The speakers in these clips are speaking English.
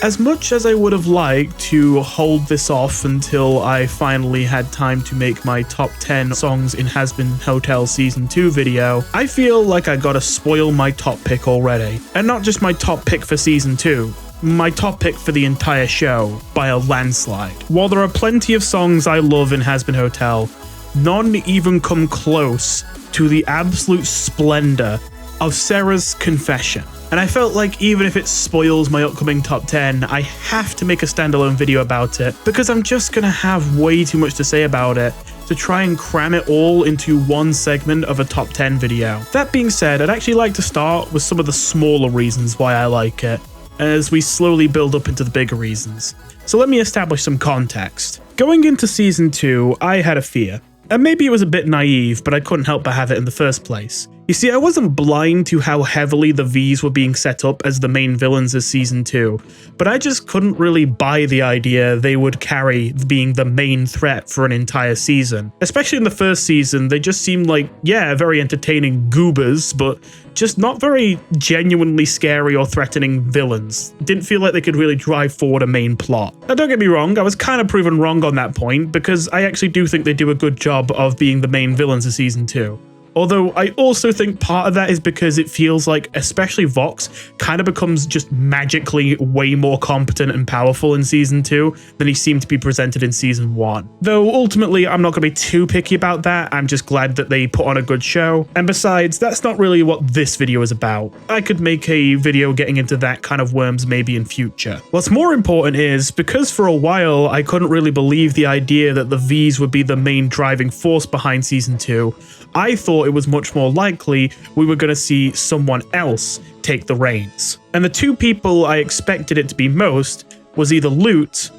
As much as I would have liked to hold this off until I finally had time to make my top 10 songs in Hazbin Hotel Season 2 video, I feel like I gotta spoil my top pick already. And not just my top pick for Season 2, my top pick for the entire show by a landslide. While there are plenty of songs I love in Hazbin Hotel, none even come close to the absolute splendor of Sera's Confession. And I felt like even if it spoils my upcoming top 10, I have to make a standalone video about it, because I'm just gonna have way too much to say about it to try and cram it all into one segment of a top 10 video. That being said, I'd actually like to start with some of the smaller reasons why I like it, as we slowly build up into the bigger reasons. So let me establish some context. Going into Season 2, I had a fear. And maybe it was a bit naive, but I couldn't help but have it in the first place. You see, I wasn't blind to how heavily the V's were being set up as the main villains of Season 2, but I just couldn't really buy the idea they would carry being the main threat for an entire season. Especially in the first season, they just seemed like, yeah, very entertaining goobers, but just not very genuinely scary or threatening villains. Didn't feel like they could really drive forward a main plot. Now don't get me wrong, I was kind of proven wrong on that point, because I actually do think they do a good job of being the main villains of Season 2. Although I also think part of that is because it feels like, especially Vox, kind of becomes just magically way more competent and powerful in Season 2 than he seemed to be presented in Season 1. Though ultimately, I'm not going to be too picky about that, I'm just glad that they put on a good show. And besides, that's not really what this video is about. I could make a video getting into that kind of worms maybe in future. What's more important is, because for a while I couldn't really believe the idea that the V's would be the main driving force behind Season 2, I thought it was much more likely we were going to see someone else take the reins. And the two people I expected it to be most was either Lute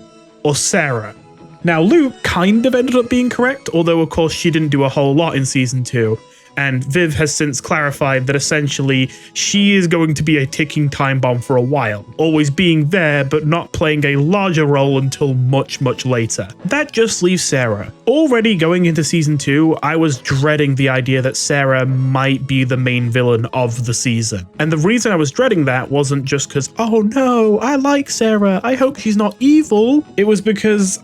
or Sera. Now, Lute kind of ended up being correct, although of course she didn't do a whole lot in Season 2. And Viv has since clarified that essentially she is going to be a ticking time bomb for a while, always being there but not playing a larger role until much, much later. That just leaves Sera. Already going into Season 2, I was dreading the idea that Sera might be the main villain of the season. And the reason I was dreading that wasn't just because, oh no, I like Sera, I hope she's not evil. It was because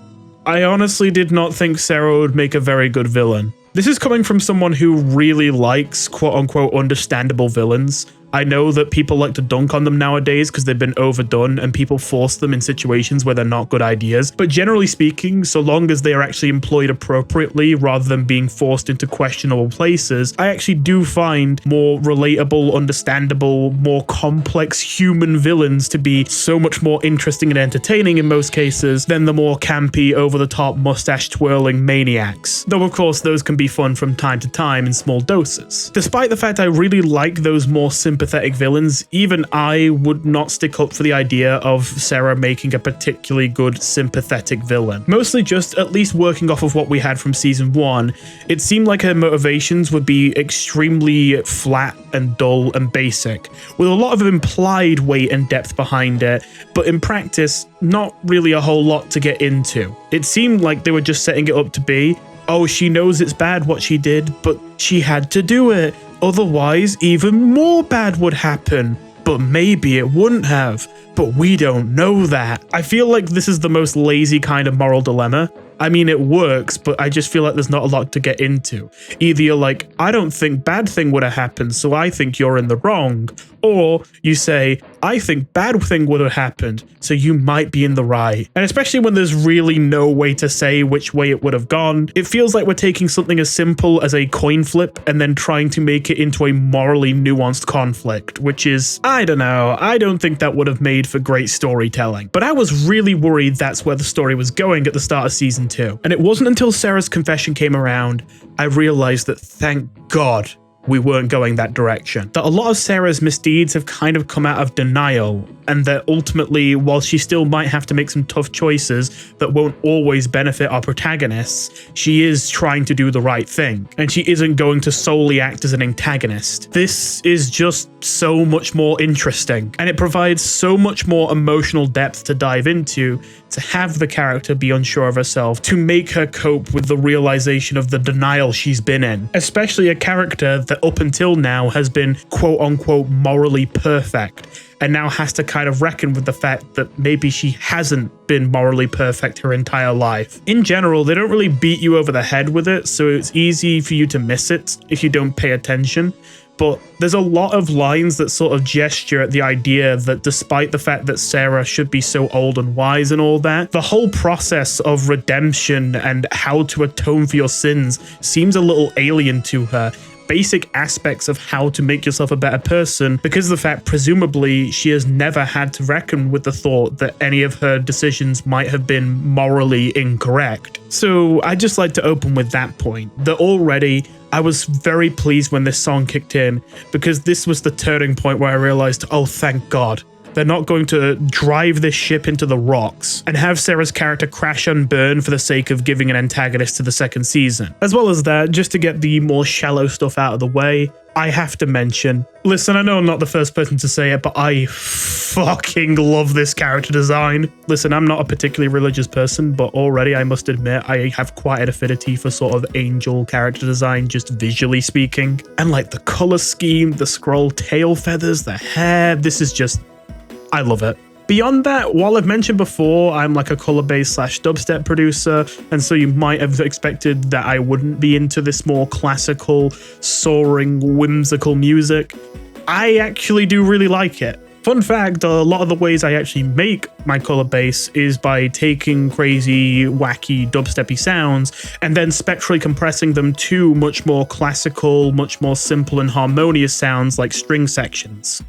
I honestly did not think Sera would make a very good villain. This is coming from someone who really likes quote-unquote understandable villains. I know that people like to dunk on them nowadays because they've been overdone and people force them in situations where they're not good ideas. But generally speaking, so long as they are actually employed appropriately rather than being forced into questionable places, I actually do find more relatable, understandable, more complex human villains to be so much more interesting and entertaining in most cases than the more campy, over-the-top, mustache-twirling maniacs. Though of course those can be fun from time to time in small doses. Despite the fact I really like those more sympathetic villains, even I would not stick up for the idea of Sera making a particularly good sympathetic villain. Mostly just at least working off of what we had from Season 1, it seemed like her motivations would be extremely flat and dull and basic, with a lot of implied weight and depth behind it, but in practice, not really a whole lot to get into. It seemed like they were just setting it up to be, oh, she knows it's bad what she did, but she had to do it. Otherwise, even more bad would happen. But maybe it wouldn't have. But we don't know that. I feel like this is the most lazy kind of moral dilemma. I mean, it works, but I just feel like there's not a lot to get into. Either you're like, I don't think bad thing would have happened, so I think you're in the wrong. Or you say, I think bad thing would have happened, so you might be in the right. And especially when there's really no way to say which way it would have gone, it feels like we're taking something as simple as a coin flip and then trying to make it into a morally nuanced conflict, which is, I don't know, I don't think that would have made for great storytelling. But I was really worried that's where the story was going at the start of Season 2. And it wasn't until Sera's confession came around, I realized that thank God we weren't going that direction. That a lot of Sera's misdeeds have kind of come out of denial, and that ultimately, while she still might have to make some tough choices that won't always benefit our protagonists, she is trying to do the right thing, and she isn't going to solely act as an antagonist. This is just so much more interesting, and it provides so much more emotional depth to dive into, to have the character be unsure of herself, to make her cope with the realization of the denial she's been in, especially a character that that up until now has been quote-unquote morally perfect, and now has to kind of reckon with the fact that maybe she hasn't been morally perfect her entire life. In general, they don't really beat you over the head with it, so it's easy for you to miss it if you don't pay attention. But there's a lot of lines that sort of gesture at the idea that despite the fact that Sera should be so old and wise and all that, the whole process of redemption and how to atone for your sins seems a little alien to her. Basic aspects of how to make yourself a better person, because of the fact presumably she has never had to reckon with the thought that any of her decisions might have been morally incorrect. So I'd just like to open with that point, that already I was very pleased when this song kicked in, because this was the turning point where I realized, oh thank God, they're not going to drive this ship into the rocks and have Sera's character crash and burn for the sake of giving an antagonist to the second season. As well as that, just to get the more shallow stuff out of the way, I have to mention, listen, I know I'm not the first person to say it, but I fucking love this character design. Listen, I'm not a particularly religious person, but already I must admit I have quite an affinity for sort of angel character design, just visually speaking. And like the color scheme, the scroll tail feathers, the hair, this is just, I love it. Beyond that, while I've mentioned before, I'm like a color-based / dubstep producer, and so you might have expected that I wouldn't be into this more classical, soaring, whimsical music. I actually do really like it. Fun fact, a lot of the ways I actually make my color base is by taking crazy, wacky, dubsteppy sounds and then spectrally compressing them to much more classical, much more simple and harmonious sounds like string sections.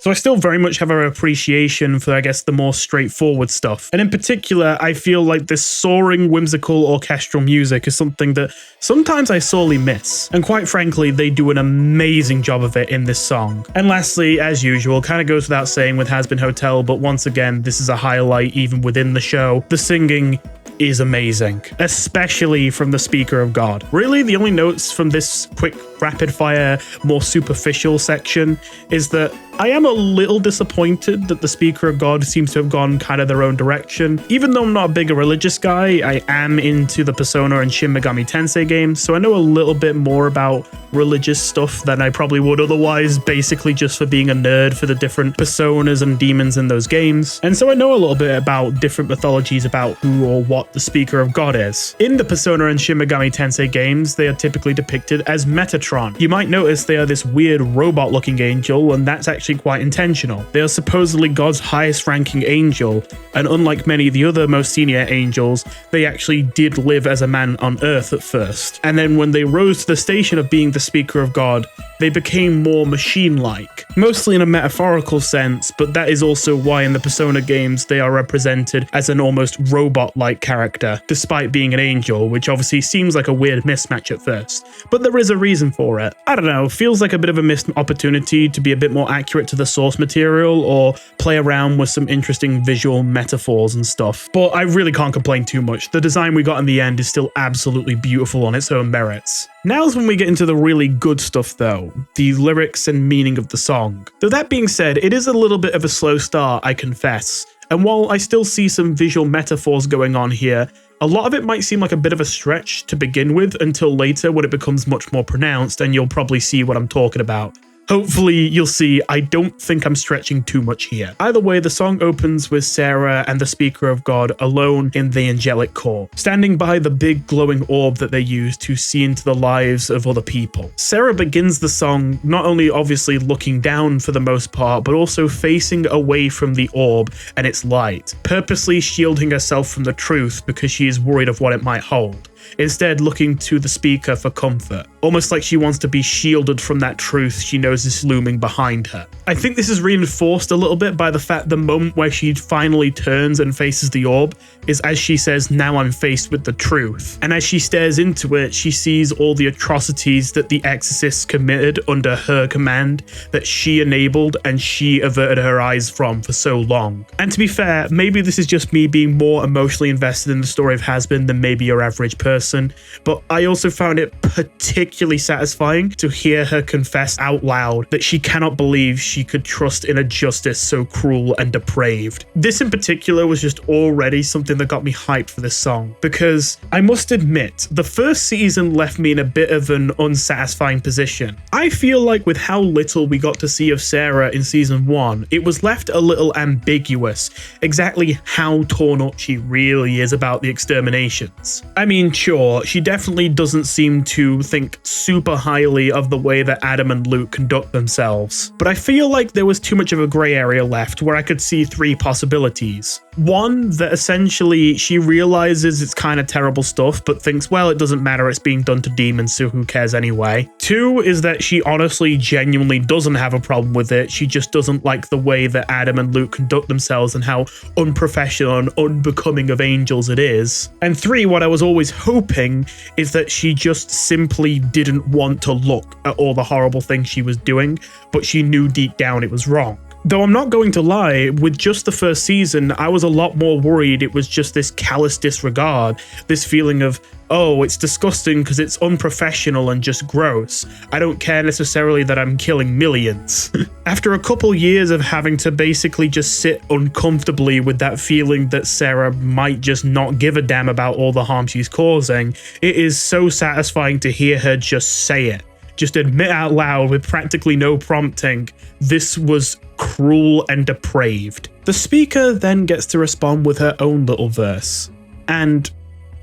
So I still very much have an appreciation for, I guess, the more straightforward stuff. And in particular, I feel like this soaring, whimsical orchestral music is something that sometimes I sorely miss. And quite frankly, they do an amazing job of it in this song. And lastly, as usual, kind of goes without saying with Hazbin Hotel, but once again, this is a highlight even within the show. The singing is amazing, especially from the Speaker of God. Really, the only notes from this quick, rapid-fire, more superficial section is that I am a little disappointed that the Speaker of God seems to have gone kind of their own direction. Even though I'm not a bigger religious guy, I am into the Persona and Shin Megami Tensei games, so I know a little bit more about religious stuff than I probably would otherwise, basically just for being a nerd for the different personas and demons in those games. And so I know a little bit about different mythologies about who or what the Speaker of God is. In the Persona and Shin Megami Tensei games, they are typically depicted as Metatron. You might notice they are this weird robot-looking angel, and that's actually quite intentional. They are supposedly God's highest ranking angel, and unlike many of the other most senior angels, they actually did live as a man on Earth at first. And then when they rose to the station of being the Speaker of God, they became more machine-like, mostly in a metaphorical sense, but that is also why in the Persona games they are represented as an almost robot-like character, despite being an angel, which obviously seems like a weird mismatch at first. But there is a reason for it. I don't know, feels like a bit of a missed opportunity to be a bit more accurate to the source material or play around with some interesting visual metaphors and stuff. But I really can't complain too much. The design we got in the end is still absolutely beautiful on its own merits. Now's when we get into the really good stuff though, the lyrics and meaning of the song. Though that being said, it is a little bit of a slow start, I confess. And while I still see some visual metaphors going on here, a lot of it might seem like a bit of a stretch to begin with until later when it becomes much more pronounced and you'll probably see what I'm talking about. Hopefully you'll see I don't think I'm stretching too much here. Either way, the song opens with Sera and the Speaker of God alone in the angelic court, standing by the big glowing orb that they use to see into the lives of other people. Sera begins the song not only obviously looking down for the most part, but also facing away from the orb and its light, purposely shielding herself from the truth because she is worried of what it might hold. Instead looking to the speaker for comfort, almost like she wants to be shielded from that truth she knows is looming behind her. I think this is reinforced a little bit by the fact the moment where she finally turns and faces the orb is as she says, "Now I'm faced with the truth." And as she stares into it, she sees all the atrocities that the exorcists committed under her command, that she enabled and she averted her eyes from for so long. And to be fair, maybe this is just me being more emotionally invested in the story of Hazbin than maybe your average person, but I also found it particularly satisfying to hear her confess out loud that she cannot believe she could trust in a justice so cruel and depraved. This in particular was just already something that got me hyped for this song, because I must admit, the first season left me in a bit of an unsatisfying position. I feel like with how little we got to see of Sera in season 1, it was left a little ambiguous exactly how torn up she really is about the exterminations. I mean, sure, she definitely doesn't seem to think super highly of the way that Adam and Luke conduct themselves, but I feel like there was too much of a grey area left where I could see 3 possibilities. One, that essentially she realizes it's kind of terrible stuff, but thinks, well, it doesn't matter, it's being done to demons, so who cares anyway. 2 is that she honestly genuinely doesn't have a problem with it, she just doesn't like the way that Adam and Luke conduct themselves and how unprofessional and unbecoming of angels it is. And 3, what I was always hoping is that she just simply didn't want to look at all the horrible things she was doing, but she knew deep down it was wrong. Though I'm not going to lie, with just the first season, I was a lot more worried it was just this callous disregard, this feeling of, oh, it's disgusting because it's unprofessional and just gross. I don't care necessarily that I'm killing millions. After a couple years of having to basically just sit uncomfortably with that feeling that Sera might just not give a damn about all the harm she's causing, it is so satisfying to hear her just say it. Just admit out loud with practically no prompting, this was cruel and depraved. The speaker then gets to respond with her own little verse. And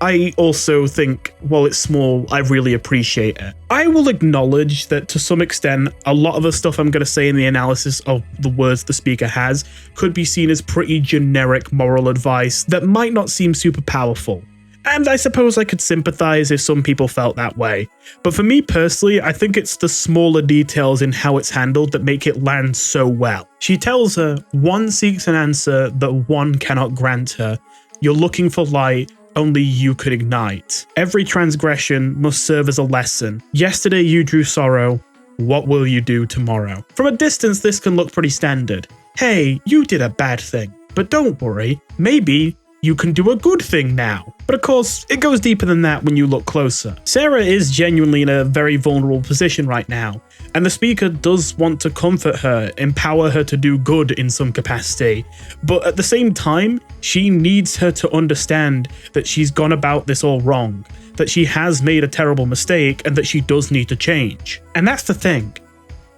I also think, while it's small, I really appreciate it. I will acknowledge that to some extent, a lot of the stuff I'm going to say in the analysis of the words the speaker has could be seen as pretty generic moral advice that might not seem super powerful. And I suppose I could sympathize if some people felt that way. But for me personally, I think it's the smaller details in how it's handled that make it land so well. She tells her, one seeks an answer that one cannot grant her. You're looking for light, only you could ignite. Every transgression must serve as a lesson. Yesterday you drew sorrow, what will you do tomorrow? From a distance, this can look pretty standard. Hey, you did a bad thing, but don't worry, maybe you can do a good thing now. But of course, it goes deeper than that when you look closer. Sera is genuinely in a very vulnerable position right now, and the speaker does want to comfort her, empower her to do good in some capacity, but at the same time, she needs her to understand that she's gone about this all wrong, that she has made a terrible mistake, and that she does need to change. And that's the thing.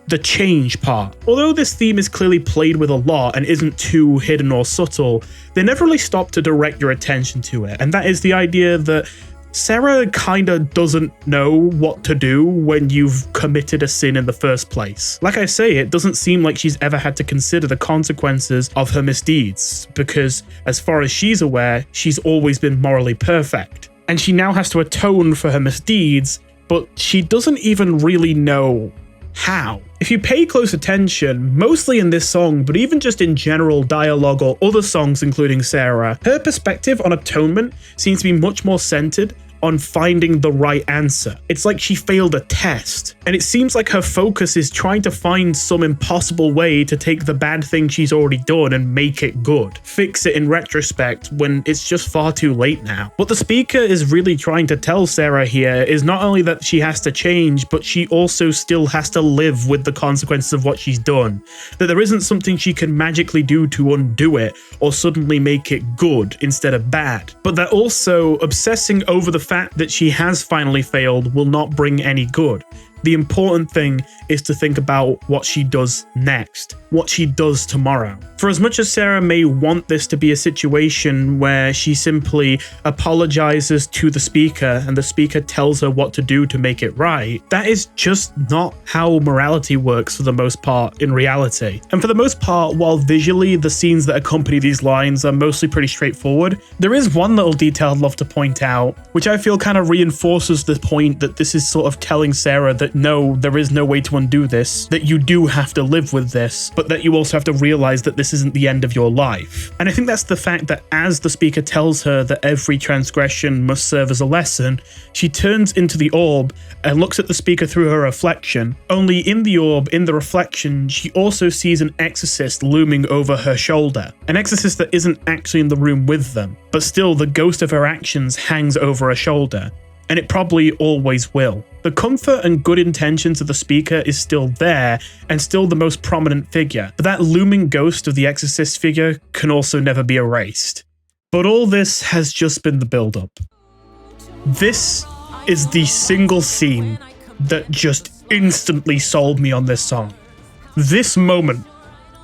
The change part. Although this theme is clearly played with a lot and isn't too hidden or subtle, they never really stop to direct your attention to it, and that is the idea that Sera kinda doesn't know what to do when you've committed a sin in the first place. Like I say, it doesn't seem like she's ever had to consider the consequences of her misdeeds, because as far as she's aware, she's always been morally perfect. And she now has to atone for her misdeeds, but she doesn't even really know how. If you pay close attention, mostly in this song, but even just in general dialogue or other songs including Sera, her perspective on atonement seems to be much more centered on finding the right answer. It's like she failed a test, and it seems like her focus is trying to find some impossible way to take the bad thing she's already done and make it good. Fix it in retrospect when it's just far too late now. What the speaker is really trying to tell Sera here is not only that she has to change, but she also still has to live with the consequences of what she's done. That there isn't something she can magically do to undo it or suddenly make it good instead of bad. But that also obsessing over the fact that she has finally failed will not bring any good. The important thing is to think about what she does next, what she does tomorrow. For as much as Sera may want this to be a situation where she simply apologizes to the speaker and the speaker tells her what to do to make it right, that is just not how morality works for the most part in reality. And for the most part, while visually the scenes that accompany these lines are mostly pretty straightforward, there is one little detail I'd love to point out, which I feel kind of reinforces the point that this is sort of telling Sera that no, there is no way to undo this, that you do have to live with this, but that you also have to realize that this isn't the end of your life. And I think that's the fact that as the speaker tells her that every transgression must serve as a lesson, she turns into the orb and looks at the speaker through her reflection. Only in the orb, in the reflection, she also sees an exorcist looming over her shoulder. An exorcist that isn't actually in the room with them, but still the ghost of her actions hangs over her shoulder. And it probably always will. The comfort and good intentions of the speaker is still there and still the most prominent figure, but that looming ghost of the exorcist figure can also never be erased. But all this has just been the build-up. This is the single scene that just instantly sold me on this song. This moment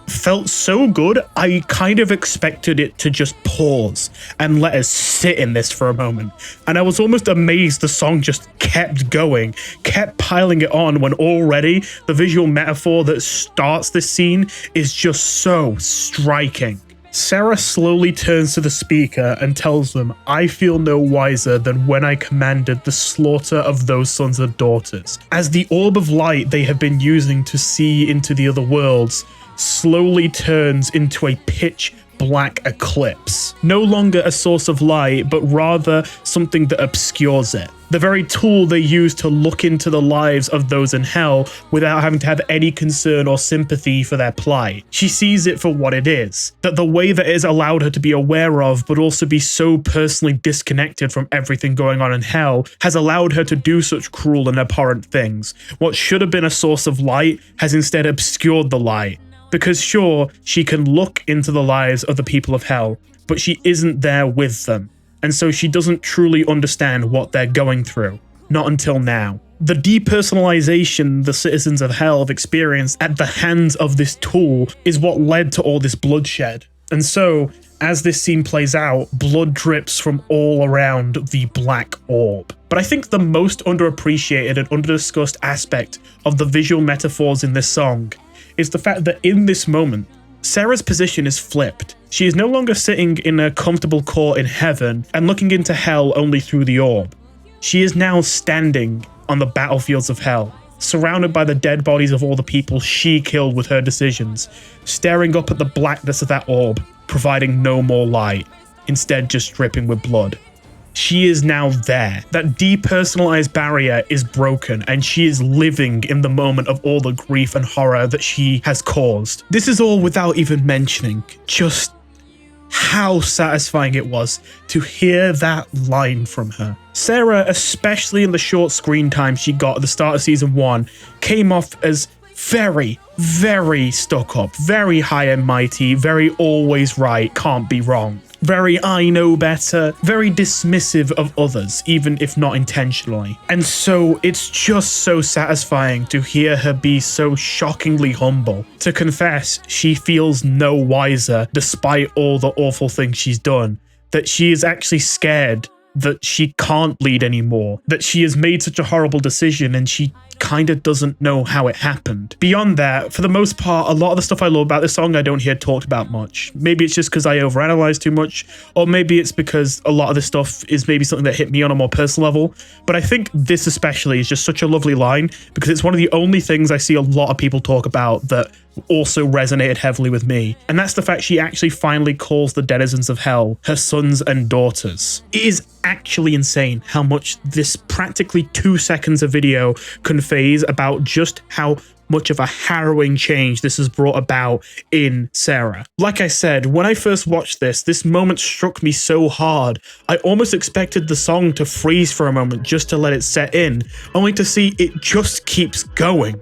felt so good, I kind of expected it to just pause and let us sit in this for a moment. And I was almost amazed the song just kept going, kept piling it on when already the visual metaphor that starts this scene is just so striking. Sera slowly turns to the speaker and tells them, "I feel no wiser than when I commanded the slaughter of those sons and daughters." As the orb of light they have been using to see into the other worlds slowly turns into a pitch black eclipse. No longer a source of light, but rather something that obscures it. The very tool they use to look into the lives of those in hell without having to have any concern or sympathy for their plight. She sees it for what it is, that the way that it has allowed her to be aware of, but also be so personally disconnected from everything going on in hell, has allowed her to do such cruel and abhorrent things. What should have been a source of light has instead obscured the light. Because sure, she can look into the lives of the people of hell, but she isn't there with them. And so she doesn't truly understand what they're going through. Not until now. The depersonalization the citizens of hell have experienced at the hands of this tool is what led to all this bloodshed. And so, as this scene plays out, blood drips from all around the black orb. But I think the most underappreciated and underdiscussed aspect of the visual metaphors in this song is the fact that in this moment, Sera's position is flipped. She is no longer sitting in a comfortable court in heaven and looking into hell only through the orb. She is now standing on the battlefields of hell, surrounded by the dead bodies of all the people she killed with her decisions, staring up at the blackness of that orb, providing no more light, instead just dripping with blood. She is now there. That depersonalized barrier is broken, and she is living in the moment of all the grief and horror that she has caused. This is all without even mentioning just how satisfying it was to hear that line from her. Sera, especially in the short screen time she got at the start of season 1, came off as very, very stuck up, very high and mighty, very always right, can't be wrong. Very I know better, very dismissive of others, even if not intentionally. And so it's just so satisfying to hear her be so shockingly humble. To confess, she feels no wiser despite all the awful things she's done, that she is actually scared that she can't bleed anymore, that she has made such a horrible decision and she kind of doesn't know how it happened. Beyond that, for the most part, a lot of the stuff I love about this song I don't hear talked about much. Maybe it's just because I overanalyze too much, or maybe it's because a lot of this stuff is maybe something that hit me on a more personal level. But I think this especially is just such a lovely line because it's one of the only things I see a lot of people talk about that also resonated heavily with me. And that's the fact she actually finally calls the denizens of hell her sons and daughters. It is actually insane how much this practically 2 seconds of video conveys about just how much of a harrowing change this has brought about in Sera. Like I said, when I first watched this moment struck me so hard, I almost expected the song to freeze for a moment just to let it set in, only to see it just keeps going.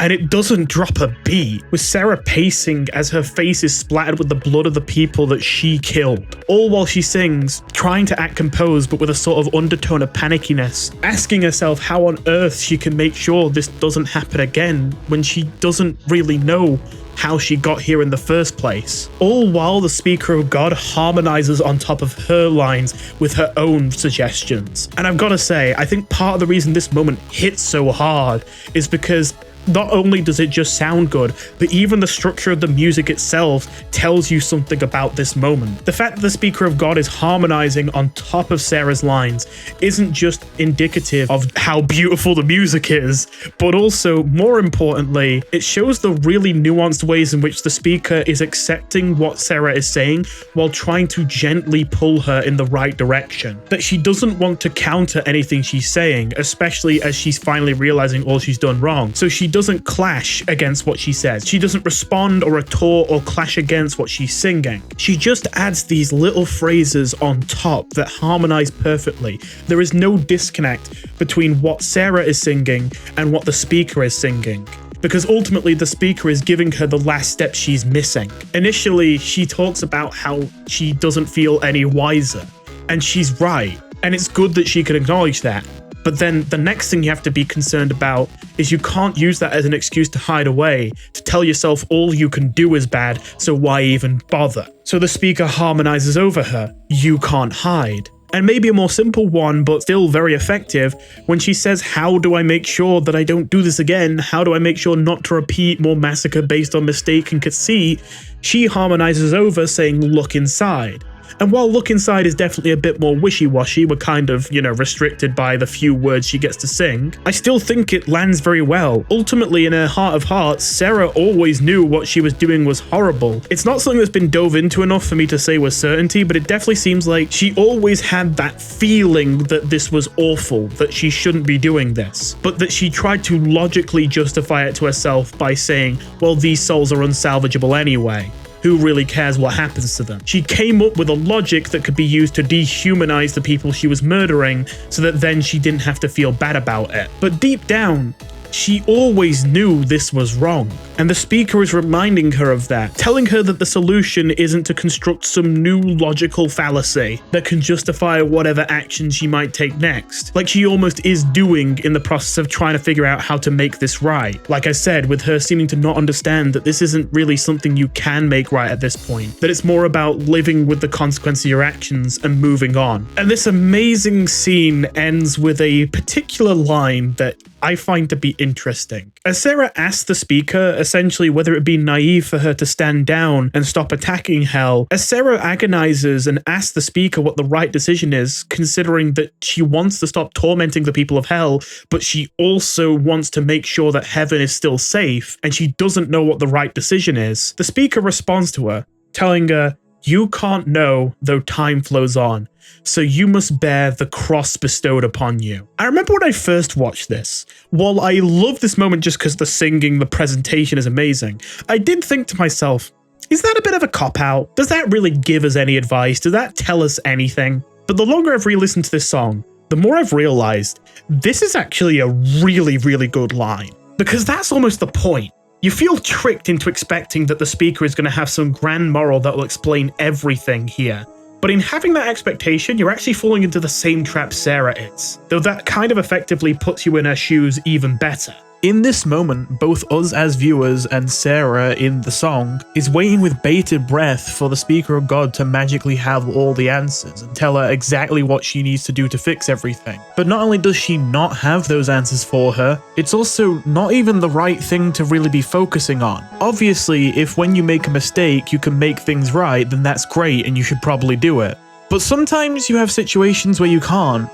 And it doesn't drop a beat, with Sera pacing as her face is splattered with the blood of the people that she killed, all while she sings, trying to act composed but with a sort of undertone of panickiness, asking herself how on earth she can make sure this doesn't happen again when she doesn't really know how she got here in the first place. All while the speaker of God harmonizes on top of her lines with her own suggestions. And I've got to say, I think part of the reason this moment hits so hard is because not only does it just sound good, but even the structure of the music itself tells you something about this moment. The fact that the Speaker of God is harmonizing on top of Sera's lines isn't just indicative of how beautiful the music is, but also, more importantly, it shows the really nuanced ways in which the speaker is accepting what Sera is saying while trying to gently pull her in the right direction. That she doesn't want to counter anything she's saying, especially as she's finally realizing all she's done wrong. So she doesn't clash against what she says. She doesn't respond or retort or clash against what she's singing. She just adds these little phrases on top that harmonize perfectly. There is no disconnect between what Sera is singing and what the speaker is singing, because ultimately the speaker is giving her the last step she's missing. Initially, she talks about how she doesn't feel any wiser, and she's right, and it's good that she can acknowledge that. But then the next thing you have to be concerned about is you can't use that as an excuse to hide away, to tell yourself all you can do is bad, so why even bother? So the speaker harmonizes over her. You can't hide. And maybe a more simple one, but still very effective, when she says, how do I make sure that I don't do this again? How do I make sure not to repeat more massacre based on mistake and conceit? She harmonizes over saying, look inside. And while look inside is definitely a bit more wishy-washy, we're kind of, restricted by the few words she gets to sing, I still think it lands very well. Ultimately, in her heart of hearts, Sera always knew what she was doing was horrible. It's not something that's been dove into enough for me to say with certainty, but it definitely seems like she always had that feeling that this was awful, that she shouldn't be doing this, but that she tried to logically justify it to herself by saying, well, these souls are unsalvageable anyway. Who really cares what happens to them? She came up with a logic that could be used to dehumanize the people she was murdering so that then she didn't have to feel bad about it. But deep down, she always knew this was wrong, and the speaker is reminding her of that, telling her that the solution isn't to construct some new logical fallacy that can justify whatever action she might take next, like she almost is doing in the process of trying to figure out how to make this right. Like I said, with her seeming to not understand that this isn't really something you can make right at this point, that it's more about living with the consequence of your actions and moving on. And this amazing scene ends with a particular line that I find to be interesting. As Sera asks the speaker, essentially, whether it be naive for her to stand down and stop attacking Hell, as Sera agonizes and asks the speaker what the right decision is, considering that she wants to stop tormenting the people of Hell, but she also wants to make sure that heaven is still safe, and she doesn't know what the right decision is, the speaker responds to her, telling her, you can't know, though time flows on, so you must bear the cross bestowed upon you. I remember when I first watched this, while I love this moment just because the singing, the presentation is amazing, I did think to myself, is that a bit of a cop-out? Does that really give us any advice? Does that tell us anything? But the longer I've re-listened to this song, the more I've realized this is actually a really, really good line, because that's almost the point. You feel tricked into expecting that the speaker is going to have some grand moral that will explain everything here. But in having that expectation, you're actually falling into the same trap Sera is, though that kind of effectively puts you in her shoes even better. In this moment, both us as viewers and Sera in the song is waiting with bated breath for the Speaker of God to magically have all the answers and tell her exactly what she needs to do to fix everything. But not only does she not have those answers for her, it's also not even the right thing to really be focusing on. Obviously, if when you make a mistake you can make things right, then that's great and you should probably do it. But sometimes you have situations where you can't.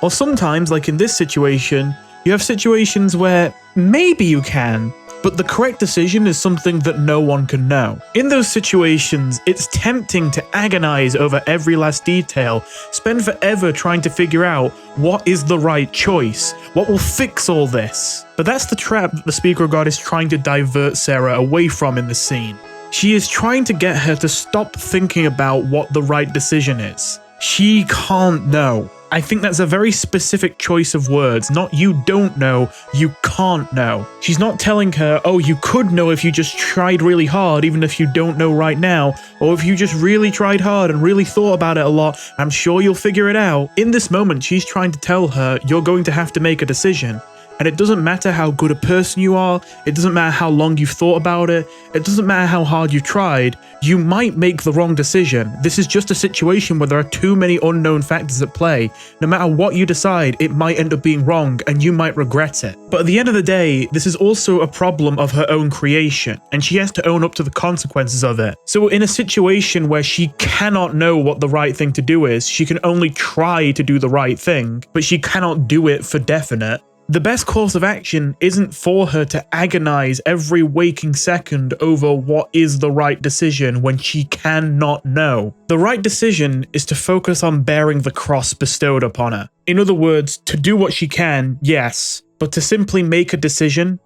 Or sometimes, like in this situation, you have situations where maybe you can, but the correct decision is something that no one can know. In those situations, it's tempting to agonize over every last detail, spend forever trying to figure out what is the right choice, what will fix all this. But that's the trap that the Speaker of God is trying to divert Sera away from in the scene. She is trying to get her to stop thinking about what the right decision is. She can't know. I think that's a very specific choice of words, not you don't know, you can't know. She's not telling her, oh, you could know if you just tried really hard, even if you don't know right now, or if you just really tried hard and really thought about it a lot, I'm sure you'll figure it out. In this moment, she's trying to tell her, you're going to have to make a decision. And it doesn't matter how good a person you are, it doesn't matter how long you've thought about it doesn't matter how hard you've tried, you might make the wrong decision. This is just a situation where there are too many unknown factors at play. No matter what you decide, it might end up being wrong and you might regret it. But at the end of the day, this is also a problem of her own creation, and she has to own up to the consequences of it. So in a situation where she cannot know what the right thing to do is, she can only try to do the right thing, but she cannot do it for definite. The best course of action isn't for her to agonize every waking second over what is the right decision when she cannot know. The right decision is to focus on bearing the cross bestowed upon her. In other words, to do what she can, yes, but to simply make a decision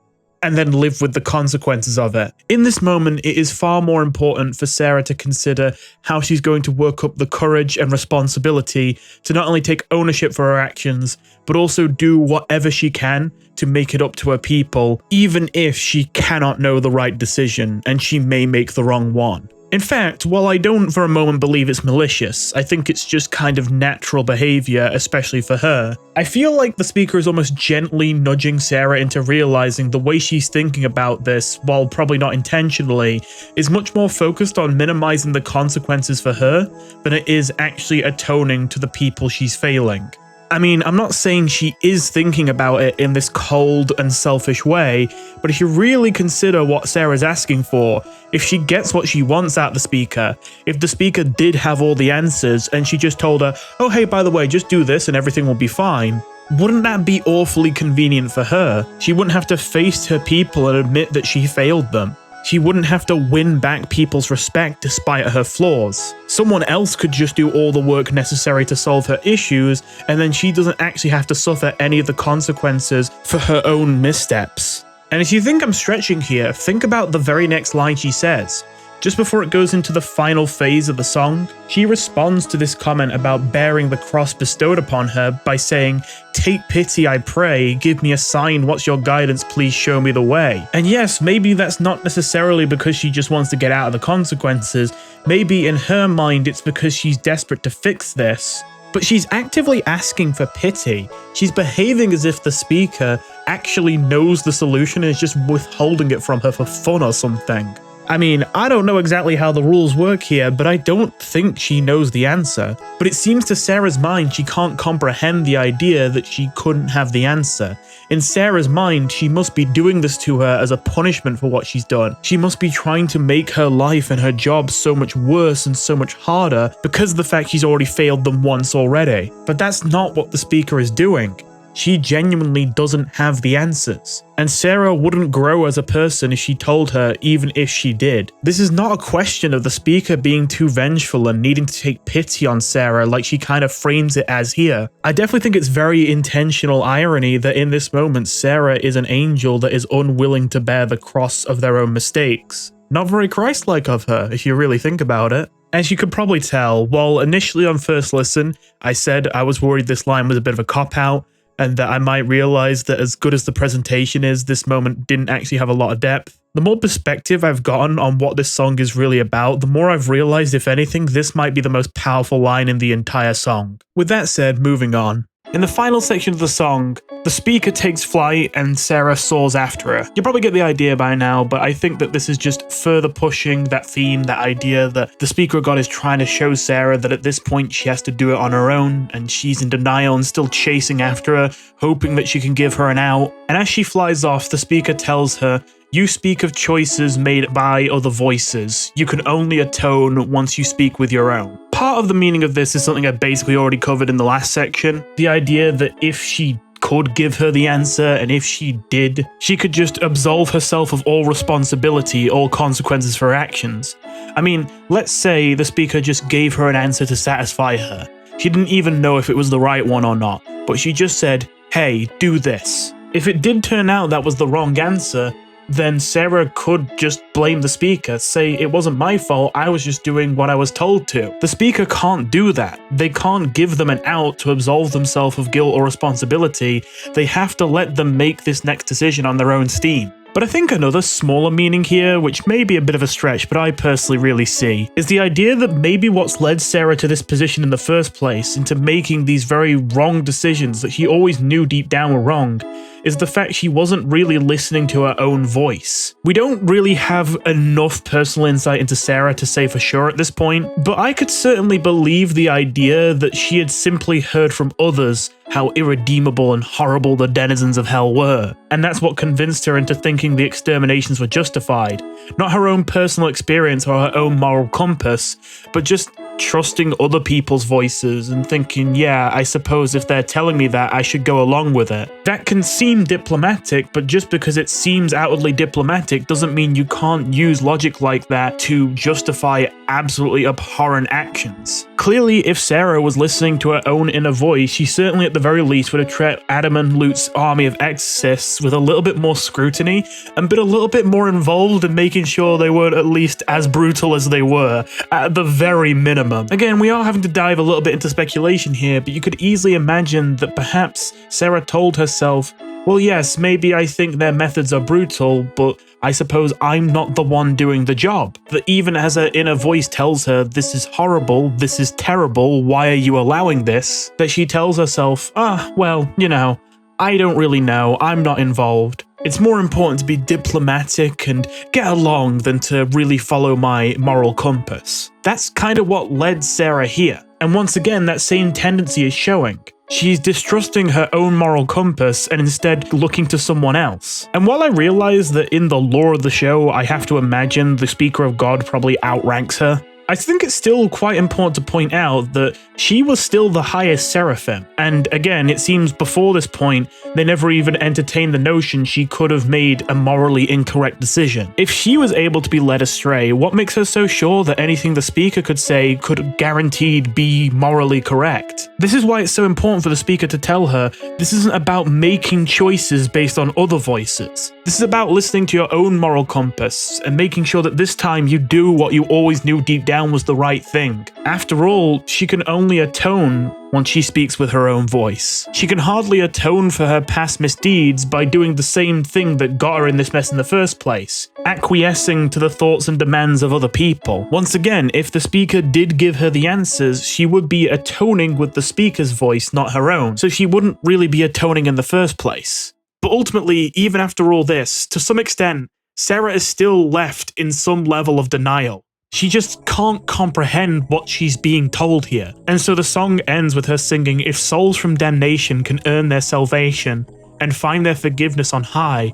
and then live with the consequences of it. In this moment, it is far more important for Sera to consider how she's going to work up the courage and responsibility to not only take ownership for her actions, but also do whatever she can to make it up to her people, even if she cannot know the right decision and she may make the wrong one. In fact, while I don't for a moment believe it's malicious, I think it's just kind of natural behavior, especially for her. I feel like the speaker is almost gently nudging Sera into realizing the way she's thinking about this, while probably not intentionally, is much more focused on minimizing the consequences for her than it is actually atoning to the people she's failing. I mean, I'm not saying she is thinking about it in this cold and selfish way, but if you really consider what Sera's asking for, if she gets what she wants out of the speaker, if the speaker did have all the answers and she just told her, oh hey, by the way, just do this and everything will be fine, wouldn't that be awfully convenient for her? She wouldn't have to face her people and admit that she failed them. She wouldn't have to win back people's respect despite her flaws. Someone else could just do all the work necessary to solve her issues, and then she doesn't actually have to suffer any of the consequences for her own missteps. And if you think I'm stretching here, think about the very next line she says. Just before it goes into the final phase of the song, she responds to this comment about bearing the cross bestowed upon her by saying, "Take pity, I pray, give me a sign, what's your guidance, please show me the way." And yes, maybe that's not necessarily because she just wants to get out of the consequences, maybe in her mind it's because she's desperate to fix this. But she's actively asking for pity. She's behaving as if the speaker actually knows the solution and is just withholding it from her for fun or something. I mean, I don't know exactly how the rules work here, but I don't think she knows the answer. But it seems to Sera's mind she can't comprehend the idea that she couldn't have the answer. In Sera's mind, she must be doing this to her as a punishment for what she's done. She must be trying to make her life and her job so much worse and so much harder because of the fact she's already failed them once already. But that's not what the speaker is doing. She genuinely doesn't have the answers. And Sera wouldn't grow as a person if she told her, even if she did. This is not a question of the speaker being too vengeful and needing to take pity on Sera like she kind of frames it as here. I definitely think it's very intentional irony that in this moment Sera is an angel that is unwilling to bear the cross of their own mistakes. Not very Christ-like of her, if you really think about it. As you could probably tell, while initially on first listen, I said I was worried this line was a bit of a cop-out, and that I might realize that as good as the presentation is, this moment didn't actually have a lot of depth. The more perspective I've gotten on what this song is really about, the more I've realized, if anything, this might be the most powerful line in the entire song. With that said, moving on. In the final section of the song, the speaker takes flight and Sera soars after her. You probably get the idea by now, but I think that this is just further pushing that theme, that idea that the speaker of God is trying to show Sera that at this point she has to do it on her own, and she's in denial and still chasing after her, hoping that she can give her an out. And as she flies off, the speaker tells her, "You speak of choices made by other voices. You can only atone once you speak with your own." Part of the meaning of this is something I basically already covered in the last section. The idea that if she could give her the answer, and if she did, she could just absolve herself of all responsibility, all consequences for her actions. I mean, let's say the speaker just gave her an answer to satisfy her. She didn't even know if it was the right one or not, but she just said, "Hey, do this." If it did turn out that was the wrong answer, then Sera could just blame the speaker, say it wasn't my fault, I was just doing what I was told to. The speaker can't do that. They can't give them an out to absolve themselves of guilt or responsibility. They have to let them make this next decision on their own steam. But I think another smaller meaning here, which may be a bit of a stretch, but I personally really see, is the idea that maybe what's led Sera to this position in the first place, into making these very wrong decisions that she always knew deep down were wrong, is the fact she wasn't really listening to her own voice. We don't really have enough personal insight into Sera to say for sure at this point, but I could certainly believe the idea that she had simply heard from others how irredeemable and horrible the denizens of hell were, and that's what convinced her into thinking the exterminations were justified. Not her own personal experience or her own moral compass, but just trusting other people's voices and thinking, yeah, I suppose if they're telling me that, I should go along with it. That can seem diplomatic, but just because it seems outwardly diplomatic doesn't mean you can't use logic like that to justify absolutely abhorrent actions. Clearly, if Sera was listening to her own inner voice, she certainly at the very least would have treated Adam and Lute's army of exorcists with a little bit more scrutiny and been a little bit more involved in making sure they weren't at least as brutal as they were, at the very minimum. Again, we are having to dive a little bit into speculation here, but you could easily imagine that perhaps Sera told herself, well, yes, maybe I think their methods are brutal, but I suppose I'm not the one doing the job. That even as her inner voice tells her, this is horrible, this is terrible, why are you allowing this? That she tells herself, well, you know, I don't really know, I'm not involved. It's more important to be diplomatic and get along than to really follow my moral compass. That's kind of what led Sera here. And once again, that same tendency is showing. She's distrusting her own moral compass and instead looking to someone else. And while I realize that in the lore of the show, I have to imagine the Speaker of God probably outranks her, I think it's still quite important to point out that she was still the highest seraphim, and again, it seems before this point, they never even entertained the notion she could have made a morally incorrect decision. If she was able to be led astray, what makes her so sure that anything the speaker could say could guaranteed be morally correct? This is why it's so important for the speaker to tell her, this isn't about making choices based on other voices. This is about listening to your own moral compass, and making sure that this time you do what you always knew deep down was the right thing. After all, she can only atone once she speaks with her own voice. She can hardly atone for her past misdeeds by doing the same thing that got her in this mess in the first place, acquiescing to the thoughts and demands of other people. Once again, if the speaker did give her the answers, she would be atoning with the speaker's voice, not her own, so she wouldn't really be atoning in the first place. But ultimately, even after all this, to some extent, Sera is still left in some level of denial. She just can't comprehend what she's being told here. And so the song ends with her singing, if souls from damnation can earn their salvation and find their forgiveness on high,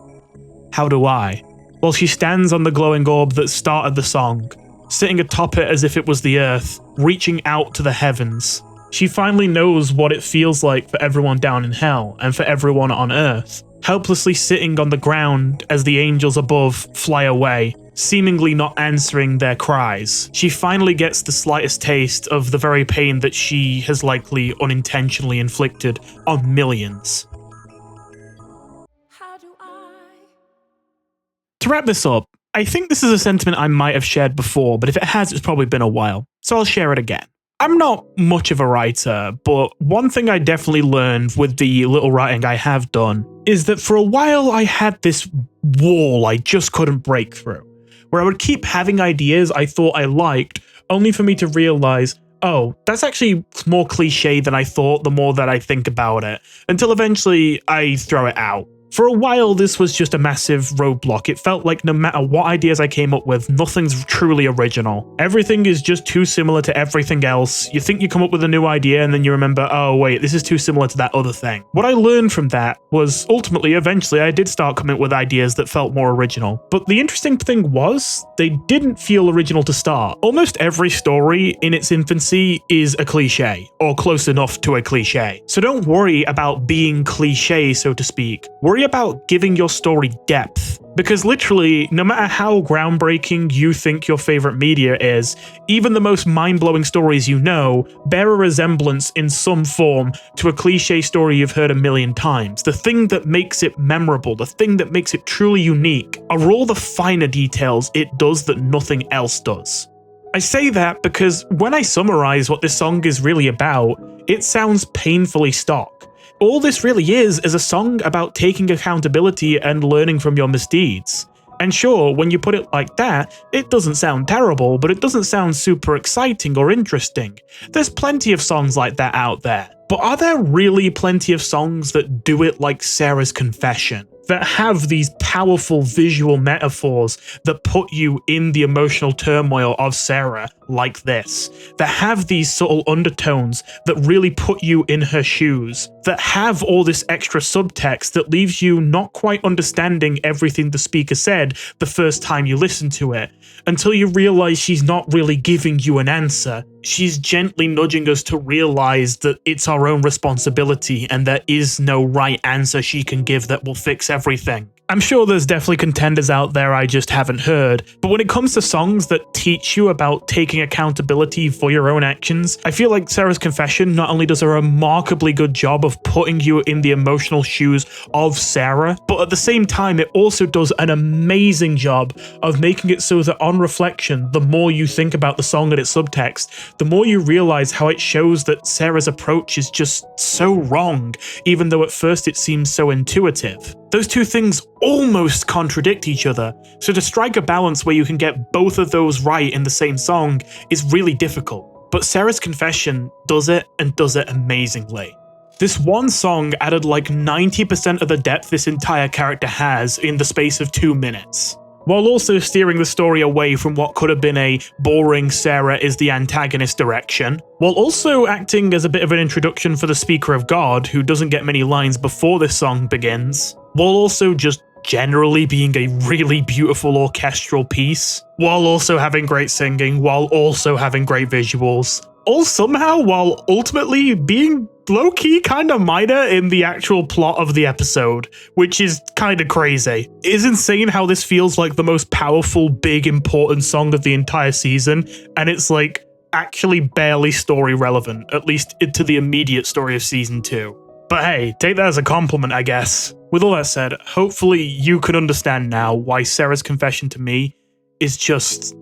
how do I? While she stands on the glowing orb that started the song, sitting atop it as if it was the earth, reaching out to the heavens. She finally knows what it feels like for everyone down in hell and for everyone on earth, helplessly sitting on the ground as the angels above fly away, seemingly not answering their cries. She finally gets the slightest taste of the very pain that she has likely unintentionally inflicted on millions. To wrap this up, I think this is a sentiment I might have shared before, but if it has, it's probably been a while, so I'll share it again. I'm not much of a writer, but one thing I definitely learned with the little writing I have done is that for a while I had this wall I just couldn't break through, where I would keep having ideas I thought I liked, only for me to realize, oh, that's actually more cliche than I thought the more that I think about it, until eventually I throw it out. For a while, this was just a massive roadblock. It felt like no matter what ideas I came up with, nothing's truly original. Everything is just too similar to everything else. You think you come up with a new idea and then you remember, oh wait, this is too similar to that other thing. What I learned from that was ultimately, eventually, I did start coming up with ideas that felt more original. But the interesting thing was, they didn't feel original to start. Almost every story in its infancy is a cliche, or close enough to a cliche. So don't worry about being cliche, so to speak. Worry about giving your story depth. Because literally, no matter how groundbreaking you think your favorite media is, even the most mind-blowing stories you know bear a resemblance in some form to a cliche story you've heard a million times. The thing that makes it memorable, the thing that makes it truly unique, are all the finer details it does that nothing else does. I say that because when I summarize what this song is really about, it sounds painfully stock. All this really is a song about taking accountability and learning from your misdeeds. And sure, when you put it like that, it doesn't sound terrible, but it doesn't sound super exciting or interesting. There's plenty of songs like that out there. But are there really plenty of songs that do it like Sera's Confession? That have these powerful visual metaphors that put you in the emotional turmoil of Sera like this, that have these subtle undertones that really put you in her shoes, that have all this extra subtext that leaves you not quite understanding everything the speaker said the first time you listen to it, until you realize she's not really giving you an answer. She's gently nudging us to realize that it's our own responsibility and there is no right answer she can give that will fix everything. I'm sure there's definitely contenders out there I just haven't heard, but when it comes to songs that teach you about taking accountability for your own actions, I feel like Sera's Confession not only does a remarkably good job of putting you in the emotional shoes of Sera, but at the same time it also does an amazing job of making it so that on reflection, the more you think about the song and its subtext, the more you realize how it shows that Sera's approach is just so wrong, even though at first it seems so intuitive. Those two things almost contradict each other, so to strike a balance where you can get both of those right in the same song is really difficult. But Sera's Confession does it, and does it amazingly. This one song added like 90% of the depth this entire character has in the space of 2 minutes, while also steering the story away from what could have been a boring Sera is the antagonist direction, while also acting as a bit of an introduction for the Speaker of God, who doesn't get many lines before this song begins, while also just generally being a really beautiful orchestral piece, while also having great singing, while also having great visuals, all somehow while ultimately being low-key kind of minor in the actual plot of the episode, which is kind of crazy. It is insane how this feels like the most powerful, big, important song of the entire season, and it's like actually barely story relevant, at least to the immediate story of season 2. But hey, take that as a compliment, I guess. With all that said, hopefully you can understand now why Sera's Confession to me is just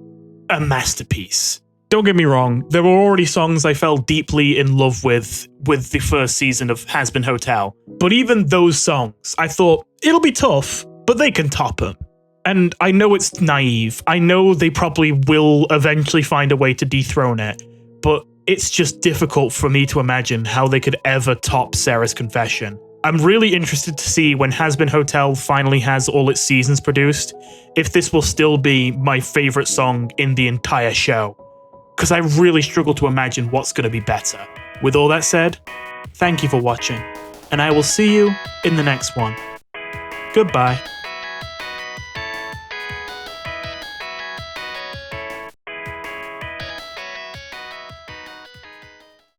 a masterpiece. Don't get me wrong, there were already songs I fell deeply in love with the first season of Hazbin Hotel, but even those songs, I thought, it'll be tough, but they can top them. And I know it's naive, I know they probably will eventually find a way to dethrone it, but it's just difficult for me to imagine how they could ever top Sera's Confession. I'm really interested to see when Hazbin Hotel finally has all its seasons produced, if this will still be my favorite song in the entire show, because I really struggle to imagine what's going to be better. With all that said, thank you for watching, and I will see you in the next one. Goodbye.